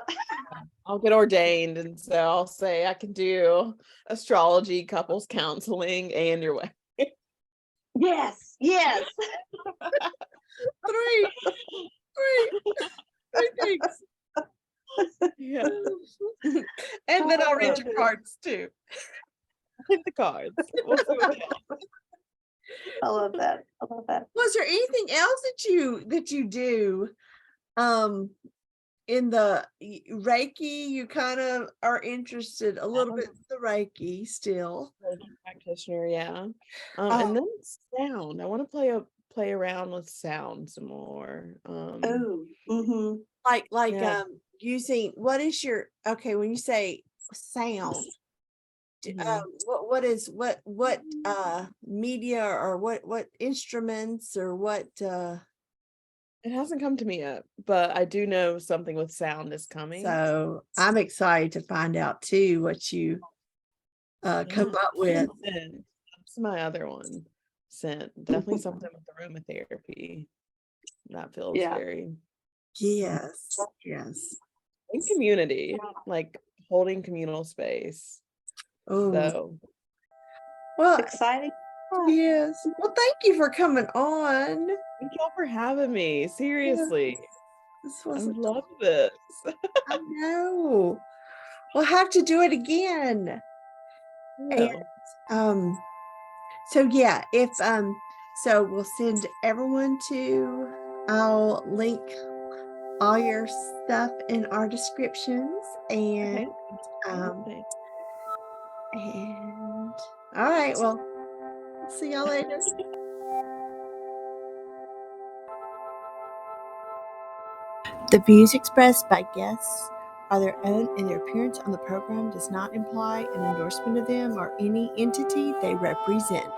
I'll get ordained, and so I'll say I can do astrology, couples counseling, and your wedding. Yes. Three things. Yeah. And then I'll read your cards too. The cards. We'll see what happens. I love that. Was there anything else that you do in the Reiki? You kind of are interested a little bit in the Reiki still. Practitioner, yeah. And then sound. I want to play around with sound some more. Like Yeah. using, what is your, okay, when you say sound, what media, or what instruments, or what It hasn't come to me yet, but I do know something with sound is coming. so I'm excited to find out too what you come up with. That's my other one. Scent. Definitely something with aromatherapy. That feels very. Yes. In community, like holding communal space. Oh, So well, Exciting. yes. Well, thank you for coming on. thank y'all for having me. Seriously. This I was love this. I know. We'll have to do it again. And so yeah, if so we'll send everyone to, I'll link all your stuff in our descriptions, and Okay. and all right, well, See y'all later. The views expressed by guests are their own, and their appearance on the program does not imply an endorsement of them or any entity they represent.